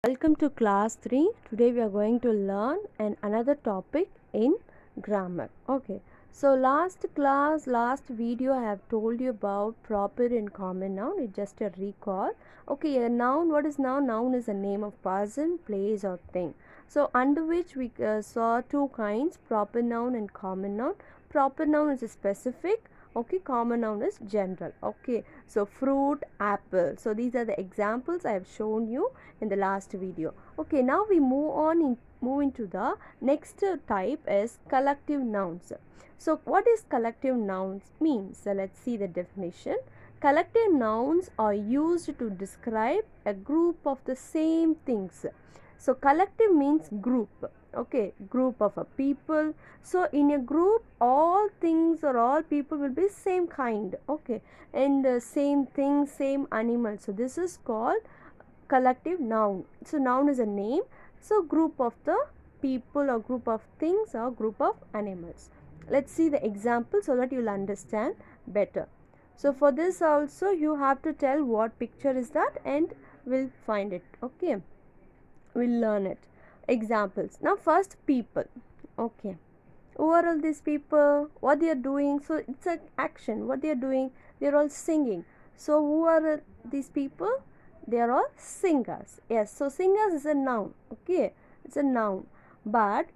Welcome to class 3. Today we are going to learn another topic in grammar. Okay. So last video I have told you about proper and common noun. It's just a recall. Okay, a noun, what is noun? Noun is a name of person, place or thing. So under which we saw two kinds, proper noun and common noun. Proper noun is a specific. Okay, common noun is general. Okay, so fruit, apple. So these are the examples I have shown you in the last video. Okay, now we move into the next type is collective nouns. So what is collective nouns means? So let's see the definition. Collective nouns are used to describe a group of the same things. So collective means group. Okay, group of a people. So in a group all things or all people will be same kind. Okay, and same thing, same animal. So this is called collective noun. So noun is a name. So group of the people or group of things or group of animals. Let's see the example so that you'll understand better. So for this also you have to tell what picture is that and we'll find it. Okay, we'll learn it. Examples. Now first, people. Okay, who are all these people? What they are doing? So it's an action. What they are doing? They are all singing. So who are these people? They are all singers. Yes, so singers is a noun. Okay, it's a noun. But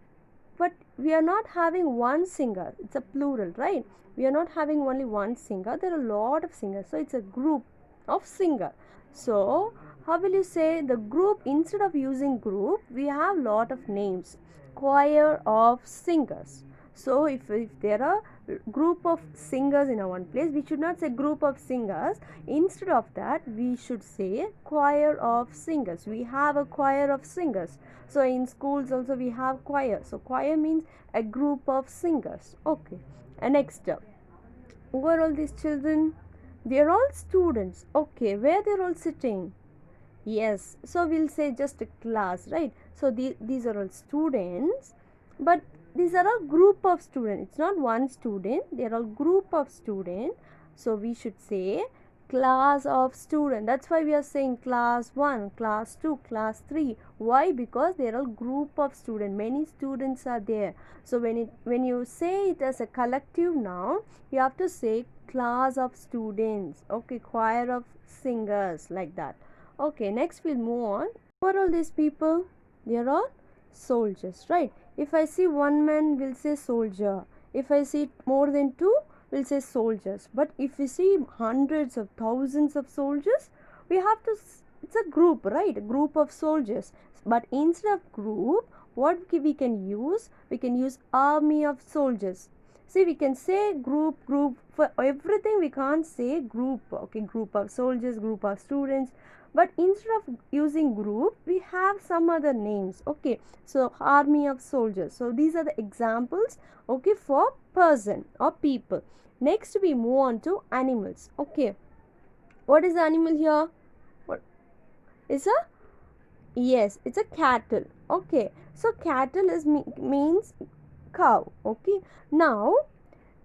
we are not having one singer. It's a plural, right? We are not having only one singer. There are a lot of singers. So it's a group of singer. So how will you say the group? Instead of using group, we have lot of names. Choir of singers. So if there are group of singers in a one place, we should not say group of singers. Instead of that, we should say choir of singers. We have a choir of singers. So in schools also we have choir. So choir means a group of singers. Okay, and next, who are all these children? They are all students. Okay, where they are all sitting? Yes, so we'll say just a class, right? So these are all students, but these are a group of students. It's not one student, they are all group of students. So we should say class of student. That's why we are saying class 1, class 2, class 3. Why? Because they are all group of students. Many students are there. So when you say it as a collective noun, you have to say class of students. Okay, choir of singers, like that. Okay, next we'll move on. Who are all these people? They are all soldiers, right? If I see one man, we'll say soldier. If I see more than two, we'll say soldiers. But if we see hundreds of thousands of soldiers, we have to, it's a group, right? A group of soldiers. But instead of group, what we can use? We can use army of soldiers. See, we can say group. For everything we can't say group. Okay, group of soldiers, group of students. But instead of using group, we have some other names. Okay, so army of soldiers. So these are the examples, okay, for person or people. Next we move on to animals. Okay, what is the animal here? What is a? Yes, it's a cattle. Okay, so cattle is means cow. Okay, now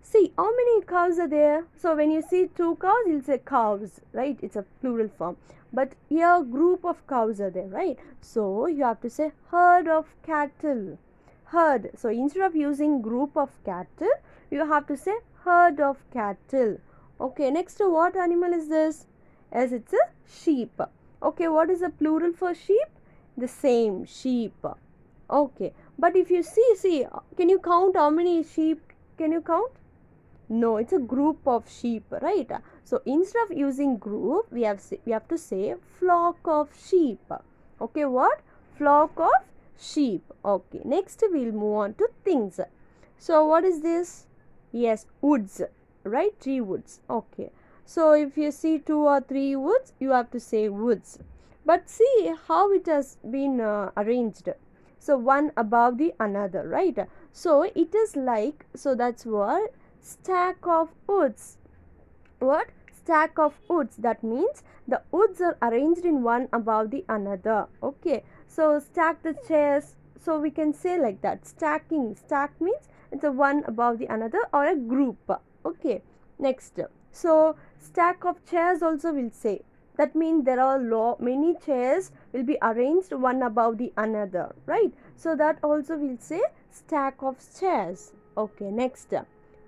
see how many cows are there. So when you see two cows, you'll say cows, right? It's a plural form. But here group of cows are there, right? So you have to say herd of cattle. Herd. So instead of using group of cattle, you have to say herd of cattle. Okay, next, what animal is this? As it's a sheep. Okay, what is the plural for sheep? The same, sheep. Okay, but if you see, can you count how many sheep can you count? No, it's a group of sheep, right? So instead of using group, we have to say flock of sheep. Okay, what? Flock of sheep. Okay, next we'll move on to things. So what is this? Yes, woods, right? 3 woods. Okay, so if you see 2 or 3 woods, you have to say woods. But see how it has been arranged. So one above the another, right? So it is like, so that's what stack of woods. What? Stack of woods. That means the woods are arranged in one above the another. Okay, so stack the chairs. So we can say like that. Stacking. Stack means it's a one above the another or a group. Okay, next, so stack of chairs also we'll say. That means there are many chairs will be arranged one above the another, right? So that also we'll say stack of chairs. Okay, next.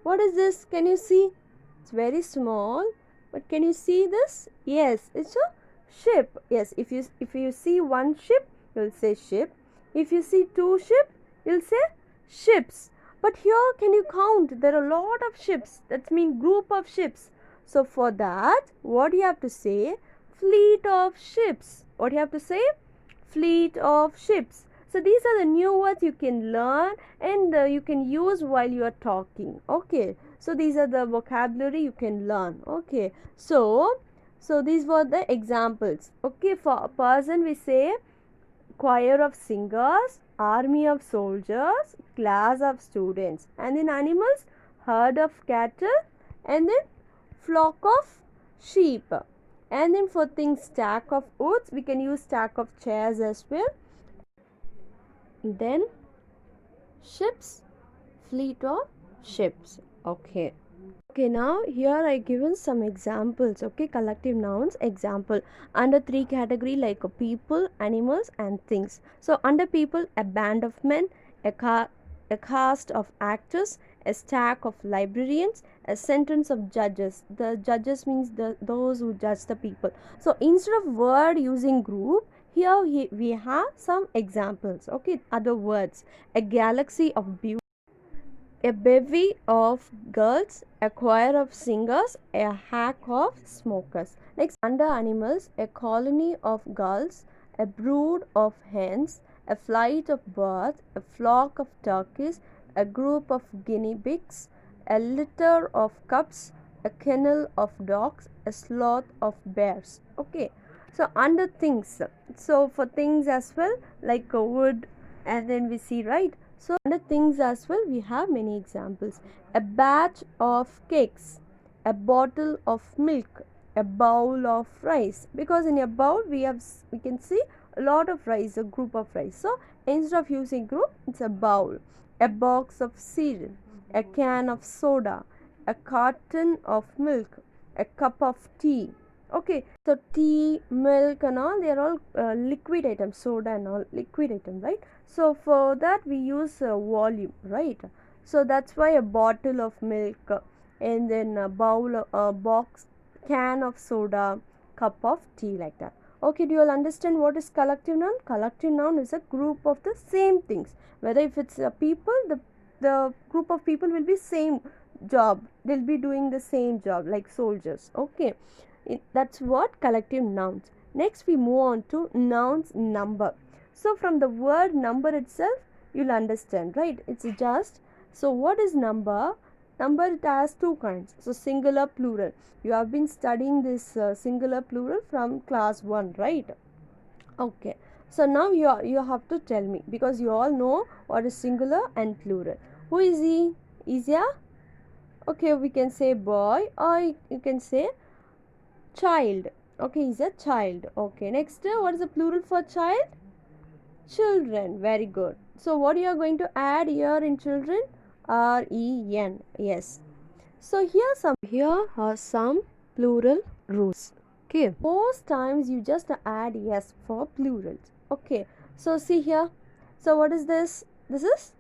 What is this? Can you see? It's very small, but can you see this? Yes, it's a ship. Yes, if you see one ship, you'll say ship. If you see two ship, you'll say ships. But here, can you count? There are a lot of ships. That means group of ships. So for that, what you have to say? Fleet of ships. What you have to say? Fleet of ships. So these are the new words you can learn and you can use while you are talking. Okay. So these are the vocabulary you can learn. Okay. So these were the examples. Okay. For a person we say choir of singers, army of soldiers, class of students. And in animals, herd of cattle, and then flock of sheep. And then for things, stack of woods, we can use stack of chairs as well. Then ships, fleet of ships. Okay. Okay, now here I given some examples. Okay, collective nouns example under three category like people, animals and things. So under people, a band of men, a cast of actors, a stack of librarians, a sentence of judges. The judges means those who judge the people. So instead of word using group, here we have some examples. Okay, other words, a galaxy of beauty, a bevy of girls, a choir of singers, a hack of smokers. Next, under animals, a colony of gulls, a brood of hens, a flight of birds, a flock of turkeys, a group of guinea pigs, a litter of cubs, a kennel of dogs, a sloth of bears. Okay, so under things, so for things as well, like a wood, and then we see, right? So under things as well, we have many examples. A batch of cakes, a bottle of milk, a bowl of rice. Because in a bowl we can see a lot of rice, a group of rice. So instead of using group, it's a bowl. A box of cereal, a can of soda, a carton of milk, a cup of tea. Okay, so tea, milk and all, they are all liquid items, soda and all liquid items, right? So for that we use volume, right? So that's why a bottle of milk and then a bowl, a box, can of soda, cup of tea, like that. Okay, do you all understand what is collective noun? Collective noun is a group of the same things. Whether if it's a people, the group of people will be same job. They'll be doing the same job like soldiers. Okay. That's what collective nouns. Next we move on to nouns number. So from the word number itself you'll understand, right? It's just, so what is number? Number, it has two kinds. So singular, plural. You have been studying this singular plural from class 1, right? Okay. So now you have to tell me, because you all know what is singular and plural. Who is he? Is ya? Okay, we can say boy, or you can say child. Okay, he's a child. Okay, next, what is the plural for child? Children. Very good. So what you are going to add here in children? REN. Yes. So here are some plural rules. Okay, most times you just add yes for plurals. Okay, so see here. So what is this? This is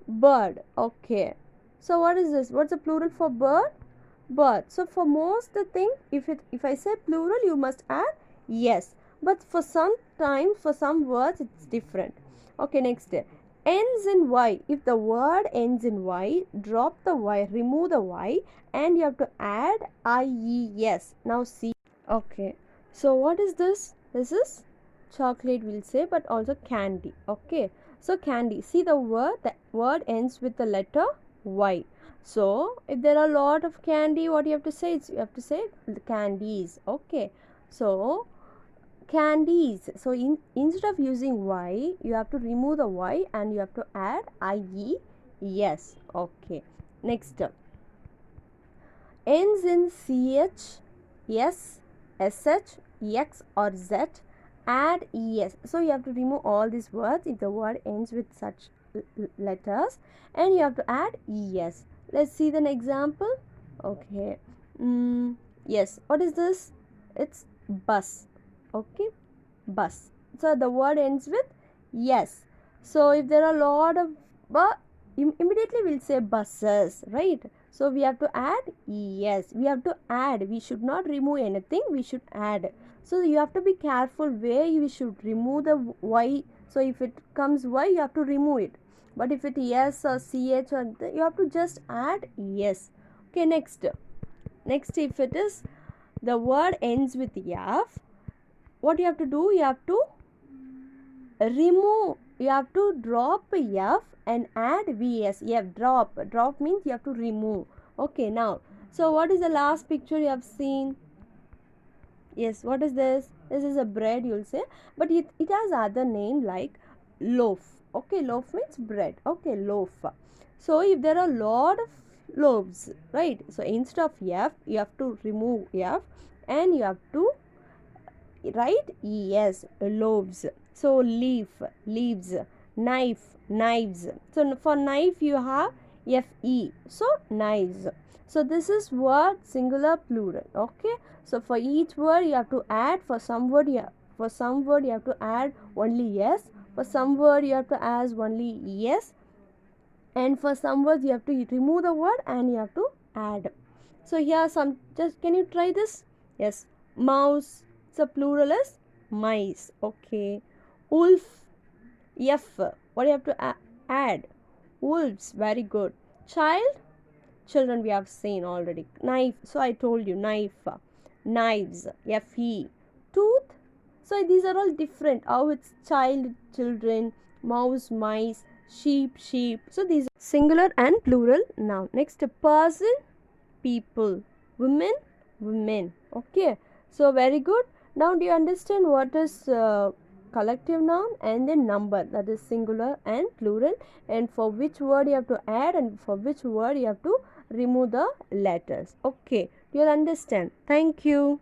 bird. Okay, so what is this? What's the plural for bird? Bird. So for most the thing, if I say plural, you must add yes. But for some times, for some words, it's different. Okay, next, ends in y. If the word ends in y, drop the y, remove the y, and you have to add ies. Now see. Okay, so what is this? This is chocolate, we'll say, but also candy. Okay, so candy. See the word ends with the letter y. So if there are a lot of candy, what you have to say? You have to say candies. Okay, so candies. So instead of using y, you have to remove the y and you have to add ie. Yes. Okay, next, ends in ch, s, sh, x or z, add es. So you have to remove all these words if the word ends with such letters, and you have to add es. Let's see the example. Okay. Yes. What is this? It's bus. Okay, bus. So the word ends with yes. So if there are a lot of immediately we'll say buses, right? So we have to add yes. We have to add. We should not remove anything. We should add. So you have to be careful where you should remove the y. So if it comes y, you have to remove it. But if it yes or ch or you have to just add yes. Okay, next. Next, if it is the word ends with f, what you have to do? You have to remove. You have to drop f and add vs. Drop means you have to remove. Okay, now, so what is the last picture you have seen? Yes, what is this? This is a bread, you'll say, but it has other name like loaf. Okay, loaf means bread. Okay, loaf. So if there are a lot of loaves, right? So instead of f, you have to remove f and you have to write yes, loaves. So leaf, leaves, knife, knives. So for knife you have fe. So knives. So this is word singular plural. Okay. So for each word you have to add. For some word you have to add only yes. For some word you have to add only yes. And for some words you have to remove the word and you have to add. So here some, just can you try this? Yes, mouse. So plural is mice. Okay, wolf, f. What do you have to add? Wolves. Very good. Child, children we have seen already. Knife. So I told you knife. Knives, fe. Tooth. So these are all different. How it's child, children, mouse, mice, sheep, sheep. So these are singular and plural noun. Next, person, people, women, women. Okay, so very good. Now do you understand what is collective noun and then number, that is singular and plural, and for which word you have to add and for which word you have to remove the letters? Okay, do you understand? Thank you.